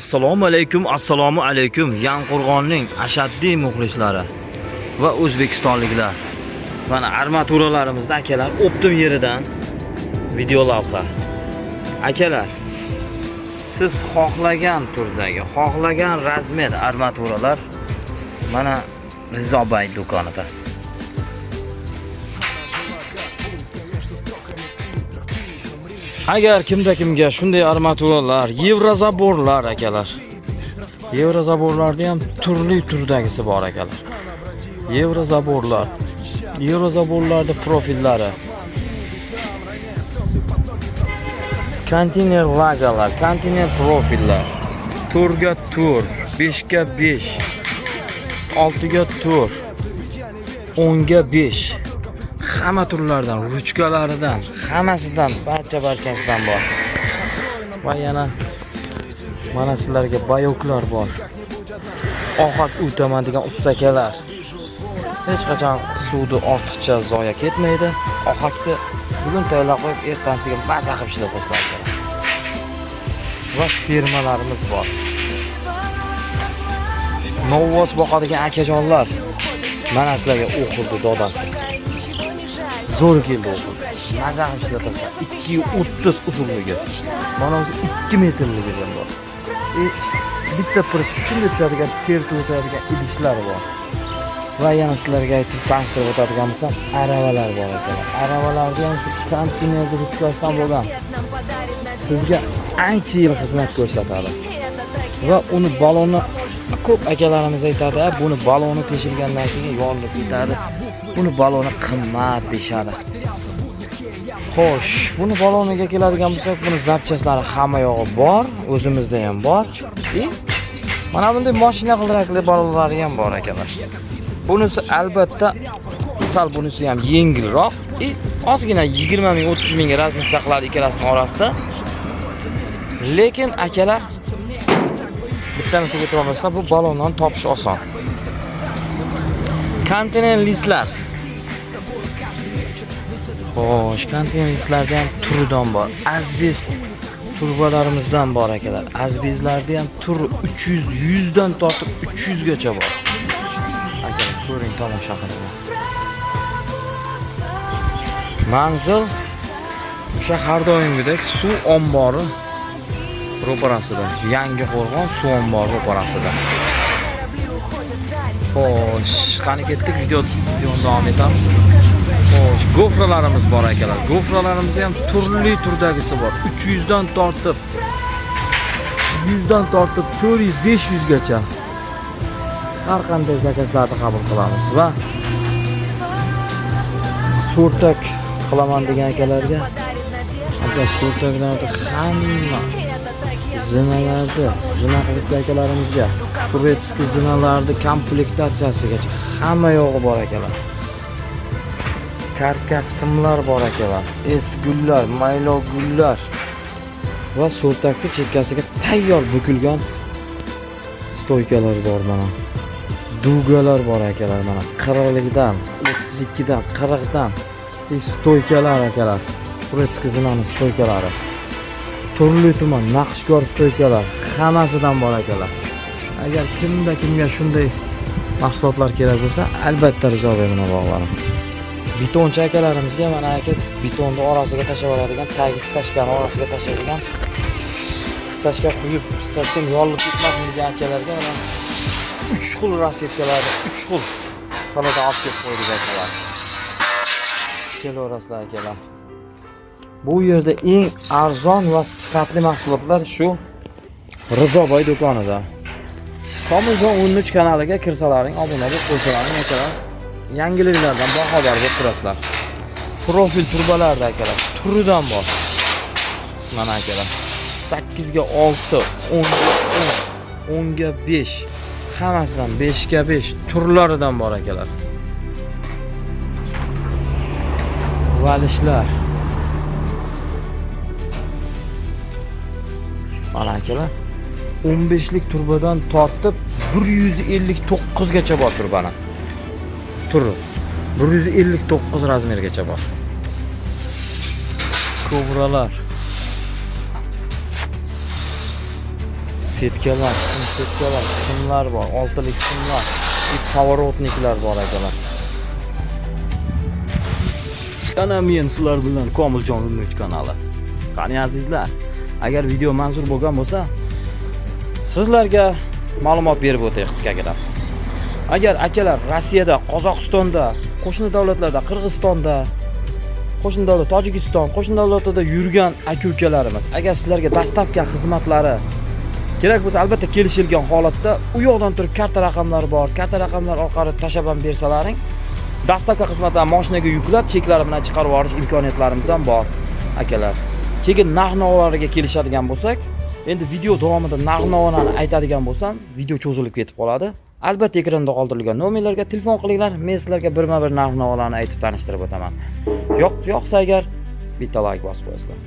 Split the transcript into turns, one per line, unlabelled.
Assalomu alaykum. Yanqo'rg'onning ashaddiy muxlislari va o'zbekistonliklar. Mana armaturalarimizda akalar optim yeridan video lavha. Akalar, siz xohlagan turdagi, xohlagan razmer armaturalar mana Rizobay do'konida. Agar kimga shunday armaturalar, Yevrozaborlar akalar. Yevrozaborlarda ham turli turdagisi bor akalar. Yevrozaborlarda profillari. Konteyner lagalar, konteyner profillar. Turga tur, 5ga 5, 6ga tur, 10ga 5. Hamma turlardan, ruchkalaridan, hammasidan, barchasidan bor. Va yana mana sizlarga bayoklar bor. Ohak o'taman degan ustakalar. Hech qachon suvni ortiqcha zoya ketmaydi. Ohakni bugun tayyorlab qo'yib, ertasiga maza qilib ishlab tashlaydi. Va firmalarimiz bor. Novvos boqadigan akajonlar mana sizlarga o'qirdi dodasi. Zo'r keldi o'qib. Maza qilib ishlatasa 230 usulligi. Mana o'zi 2 metrligi ham bor. Bitta pris shunday tushadigan, ter o'tadigan idishlar bor. Va yana sizlarga aytib tanishtirib o'tadigan bo'lsam, aravalar bor ekan. Aravalarda ham shu konteynerda ruchkasidan bo'lgan. Sizga ancha yil xizmat ko'rsatadi. Va uni balonni ko'p akalarimiz aytadi, buni baloni teshilgandan keyin yorilib ketadi. Buni baloni qimmat deshadi. Xo'sh, buni baloniga keladigan bo'lsak, buni zapchaslari hamma yog'i bor, o'zimizda ham bor. Mana bunday mashina qildirakli balonlari ham bor akalar. Bunisi albatta sal bunisi ham yengilroq. Ozgina 20 ming, 30 ming razmer saqladi ikkalasining orasida. Lekin akalar bittanisiga turolmasa, bu balondan topish oson. Konteyner listlar. Xo'sh, konteyner listlarda ham turidan bor. Azbest turbalarimizdan bor akalar. Azbestlarda ham tur 100 dan tortib 300 gacha bor. Akalar, ko'ring tomosha qiling. Manzil o'sha har doimgidek suv ombori ro'parasida. Yangi Qo'rg'on suv ombori ro'parasida. Xo'sh, qani ketdik, videoni davom etamiz. Xo'sh, gofralarimiz bor akalar. Gofralarimiz ham turli turdagisi bor. 300 dan tortib 100 dan tortib 400, 500 gacha. Har qanday zakazlarni qabul qilamiz va so'rtak qilaman degan akalarga, agar so'rtaklarda hamma zinalarda, zina qilgan akalarimizga, turetskiy zinalarni komplektatsiyasigacha hamma yo'g'i bor akalar. Karkas simlar bor akalar. Gullar, maylo gullar va so'rtakni chekkasiga tayyor bukilgan stoykalar bor mana. Dugalar bor akalar mana. 40likdan, 32dan, 40dan stoykalar akalar. Turetskiy zinaning stoykalari. Turli tuman naqshkor stoykalar hammasidan bor akalar. Agar kimga shunday mahsulotlar kerak bo'lsa, albatta Rizobay bilan bog'laning. Betonchi akalarimizga mana aka betonni orasiga tashlab oladigan, tagi stashkani orasiga tashlaydigan, stashka quyib, stashka yorilib ketmasin degan akalarga mana 3 xil rasvetkalarni 3 xil qilib olib kelib qo'ydik akalar. Kelaverasizlar akalar. Bu yerda eng arzon va sifatli mahsulotlar shu Rizobay do'konida. Komiljon 13 kanaliga kirsalaring, obuna bo'lib qo'ysalaring akalar. Yangiliklardan boxabar bo'lib turasizlar. Profil turbalarda akalar, turidan bor. Mana akalar. 8ga 6, 10ga 10, 10ga 5, hammasidan 5ga 5 turlaridan bor akalar. Valishlar. Mana akalar, 15lik turbadan tortib 159 gacha bor turbani. Turi 159 razmergacha bor. Kobralar setkalar, setkalar, simlar bor, oltilik simlar, pоворotniklar bor akalar. Ana men sizlar bilan Komiljon Ulmuch kanali. Qani azizlar, agar video manzur bo'lgan bo'lsa, sizlarga ma'lumot berib o'tay qisqagina. Agar akalar Rossiyada, Qozog'istonda, qo'shni davlatlarda, Qirg'izistonda, qo'shni davlat Tojikiston, qo'shni davlatlarda yurgan aka-ukalarimiz, agar sizlarga dastavka xizmatlari kerak bo'lsa, albatta kelishilgan holatda u yoqdan turib karta raqamlari bor, karta raqamlar orqali tashlab ham bersalaring, dastavka xizmatlarini mashinaga yuklab, cheklari bilan chiqarib olish imkoniyatlarimiz ham bor, akalar. Keyin narx-navolarga kelishadigan bo'lsak, endi video davomida narx-navorani aytadigan bo'lsam, video cho'zilib ketib qoladi. Albatta ekranda qoldirilgan nomerlarga telefon qilinglar, men sizlarga birma-bir narx-navolarni aytib tanishtirib o'taman. Yoqsa agar bitta like bosib qo'yasizlar.